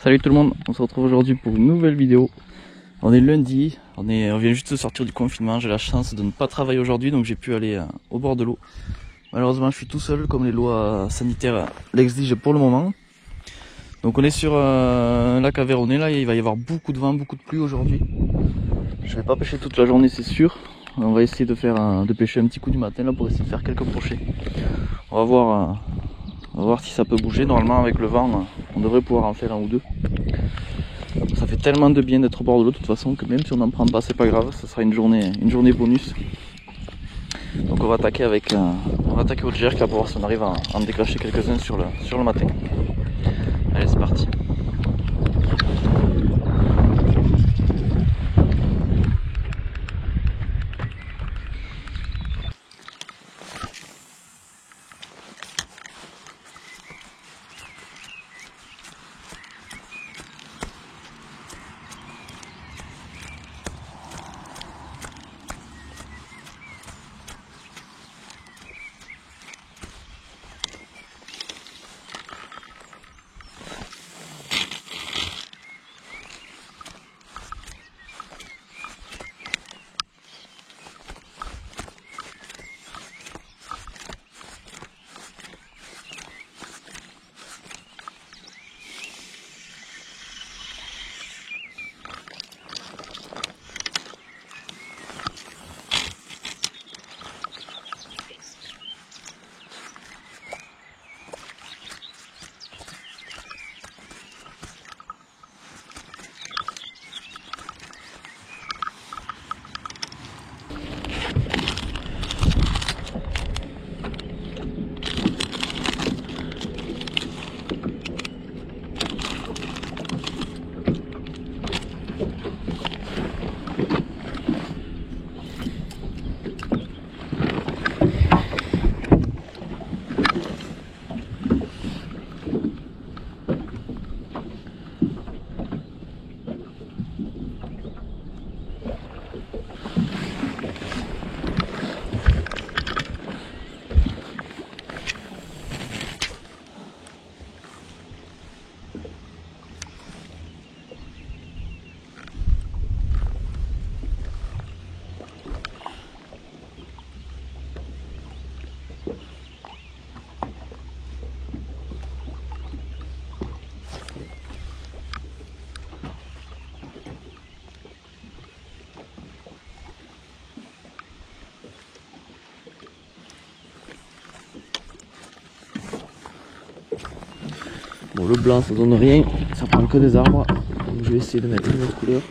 Salut tout le monde, on se retrouve aujourd'hui pour une nouvelle vidéo. On est lundi, on vient juste de sortir du confinement. J'ai la chance de ne pas travailler aujourd'hui, donc j'ai pu aller au bord de l'eau. Malheureusement je suis tout seul comme les lois sanitaires l'exigent pour le moment. Donc on est sur un lac Aveyronais là, il va y avoir beaucoup de vent, beaucoup de pluie aujourd'hui. Je vais pas pêcher toute la journée c'est sûr. On va essayer de pêcher un petit coup du matin là pour essayer de faire quelques brochets. On va voir si ça peut bouger. Normalement avec le vent on devrait pouvoir en faire un ou deux. Ça fait tellement de bien d'être au bord de l'eau de toute façon que même si on n'en prend pas c'est pas grave, ça sera une journée bonus. Donc on va attaquer au jerk là pour voir si on arrive à en déclencher quelques-uns sur le matin. Allez c'est parti. Bon le blanc ça donne rien, ça prend que des arbres, donc je vais essayer de mettre une autre couleur.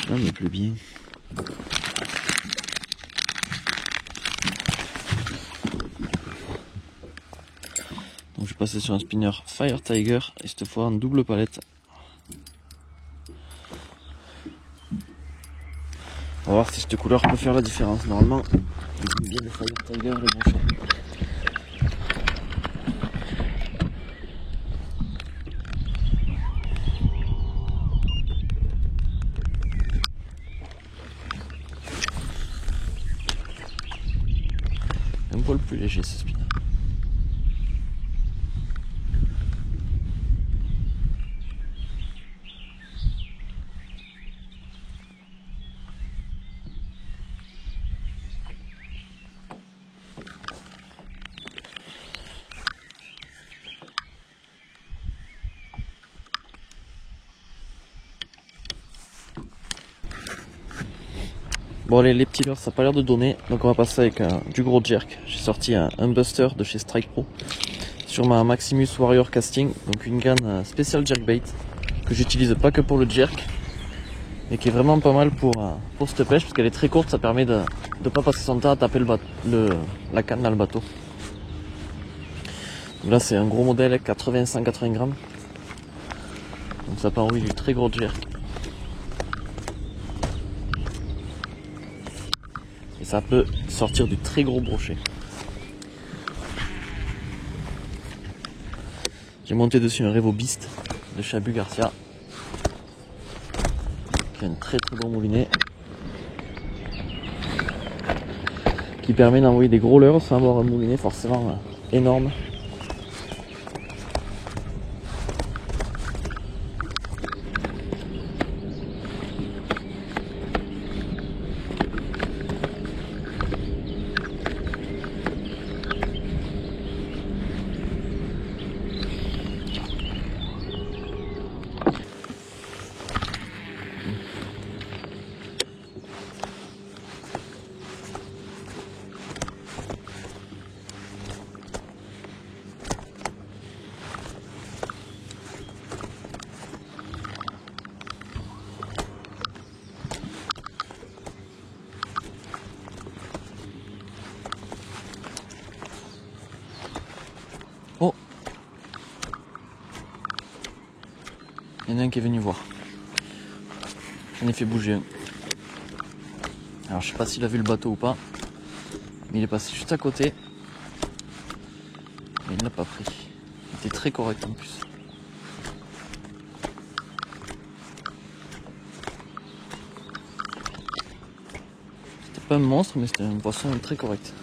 Là mais plus bien. Donc je vais passer sur un spinner Fire Tiger et cette fois en double palette. On va voir si cette couleur peut faire la différence. Normalement, j'aime bien le Fire Tiger, le brochet. Un poil plus léger ce spinner. Bon allez les petits leurres ça n'a pas l'air de donner, donc on va passer avec du gros jerk. J'ai sorti un Buster de chez Strike Pro sur ma Maximus Warrior Casting, donc une canne spéciale jerkbait que j'utilise pas que pour le jerk mais qui est vraiment pas mal pour cette pêche parce qu'elle est très courte, ça permet de ne pas passer son temps à taper la canne dans le bateau. Donc là c'est un gros modèle avec 80-180 grammes, donc ça peut envoyer du très gros jerk. Et ça peut sortir du très gros brochet. J'ai monté dessus un Revo Beast de chez Abu Garcia, qui fait un très bon moulinet qui permet d'envoyer des gros leurres sans avoir un moulinet forcément énorme. Oh, il y en a un qui est venu voir. J'en ai fait bouger un. Alors je sais pas s'il a vu le bateau ou pas, mais il est passé juste à côté. Mais il ne l'a pas pris. Il était très correct en plus. C'était pas un monstre, mais c'était un poisson très correct.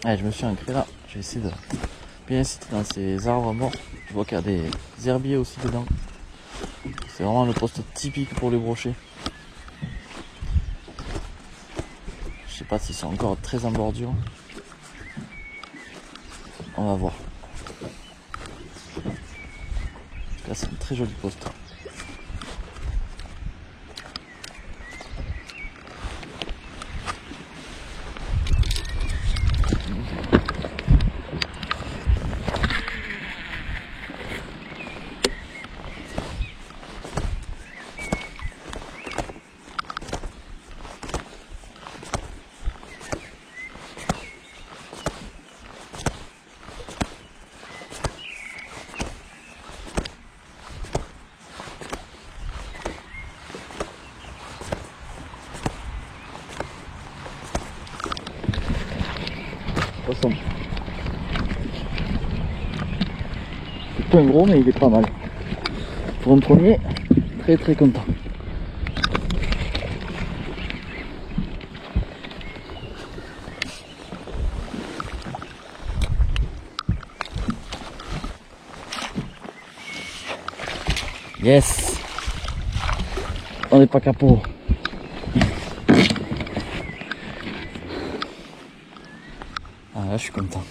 Allez, je me suis ancré là. Je vais essayer de bien inciter dans ces arbres morts. Je vois qu'il y a des herbiers aussi dedans. C'est vraiment le poste typique pour les brochets. Je sais pas s'ils sont encore très en bordure. On va voir. En tout cas, c'est un très joli poste. Poisson. C'est pas un gros, mais il est pas mal. Pour un premier, très content. Yes! On n'est pas capot. Ah là, je suis content.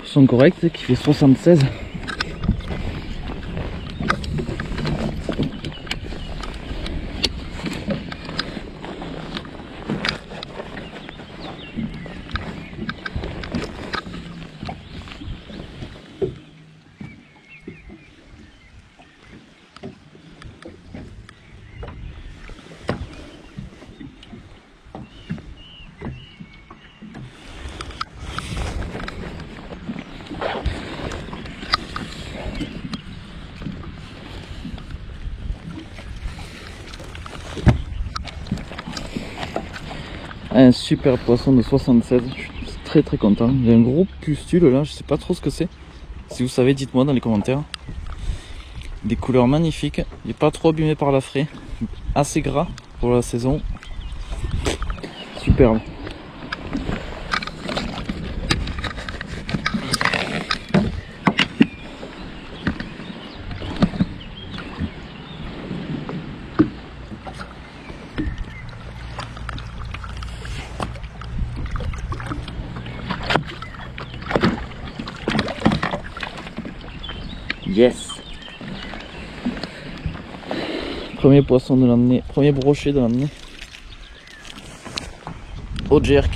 Son correct qui fait 76. Un super poisson de 76, je suis très content. Il y a un gros pustule là, je sais pas trop ce que c'est. Si vous savez, dites-moi dans les commentaires. Des couleurs magnifiques, il n'est pas trop abîmé par la fraie, assez gras pour la saison. Superbe. Yes. Premier poisson de l'année, premier brochet de l'année. Au jerk.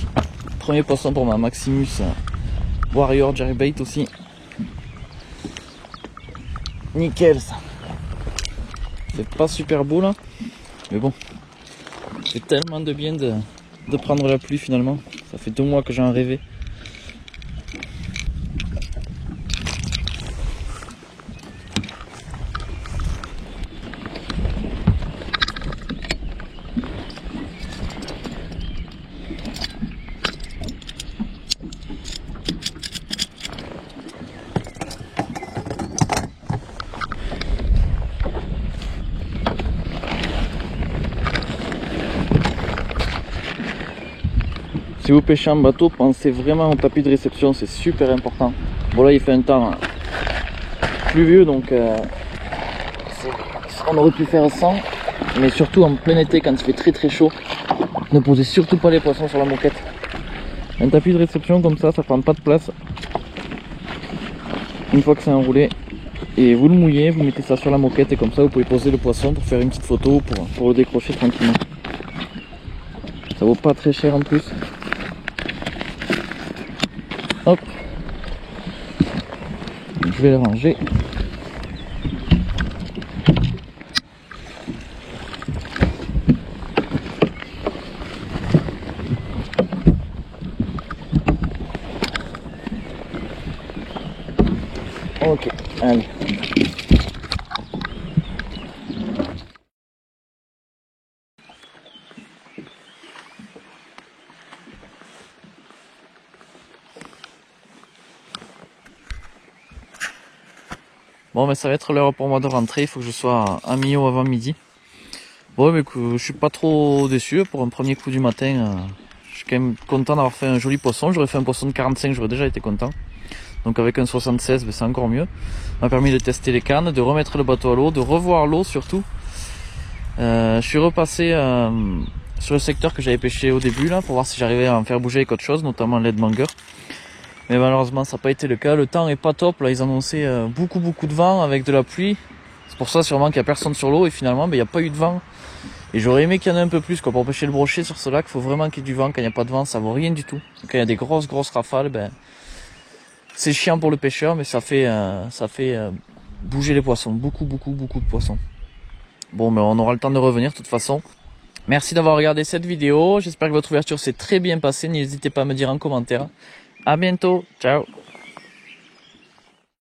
Premier poisson pour ma Maximus Warrior Jerkbait aussi. Nickel ça. C'est pas super beau là, mais bon. C'est tellement de bien de prendre la pluie finalement. Ça fait 2 mois que j'en rêvais. Si vous pêchez en bateau, pensez vraiment au tapis de réception, c'est super important. Bon là il fait un temps pluvieux donc on aurait pu faire sans, mais surtout en plein été quand il fait très chaud, ne posez surtout pas les poissons sur la moquette. Un tapis de réception comme ça prend pas de place. Une fois que c'est enroulé, et vous le mouillez, vous mettez ça sur la moquette et comme ça vous pouvez poser le poisson pour faire une petite photo pour le décrocher tranquillement. Ça vaut pas très cher en plus. Hop, je vais le ranger. Ok, allez. Bon, mais ça va être l'heure pour moi de rentrer, il faut que je sois à Millau avant midi. Bon, mais je suis pas trop déçu pour un premier coup du matin. Je suis quand même content d'avoir fait un joli poisson. J'aurais fait un poisson de 45, j'aurais déjà été content. Donc avec un 76, c'est encore mieux. Ça m'a permis de tester les cannes, de remettre le bateau à l'eau, de revoir l'eau surtout. Je suis repassé sur le secteur que j'avais pêché au début là, pour voir si j'arrivais à en faire bouger avec autre chose, notamment l'Edmanger. Mais malheureusement ça n'a pas été le cas, le temps est pas top, là ils annonçaient beaucoup de vent avec de la pluie. C'est pour ça sûrement qu'il n'y a personne sur l'eau et finalement il n'y a pas eu de vent. Et j'aurais aimé qu'il y en ait un peu plus quoi, pour pêcher le brochet sur ce lac, il faut vraiment qu'il y ait du vent. Quand il n'y a pas de vent ça vaut rien du tout. Quand il y a des grosses rafales, c'est chiant pour le pêcheur mais ça fait bouger les poissons, beaucoup de poissons. Bon mais on aura le temps de revenir de toute façon. Merci d'avoir regardé cette vidéo, j'espère que votre ouverture s'est très bien passée, n'hésitez pas à me dire en commentaire. À bientôt, ciao.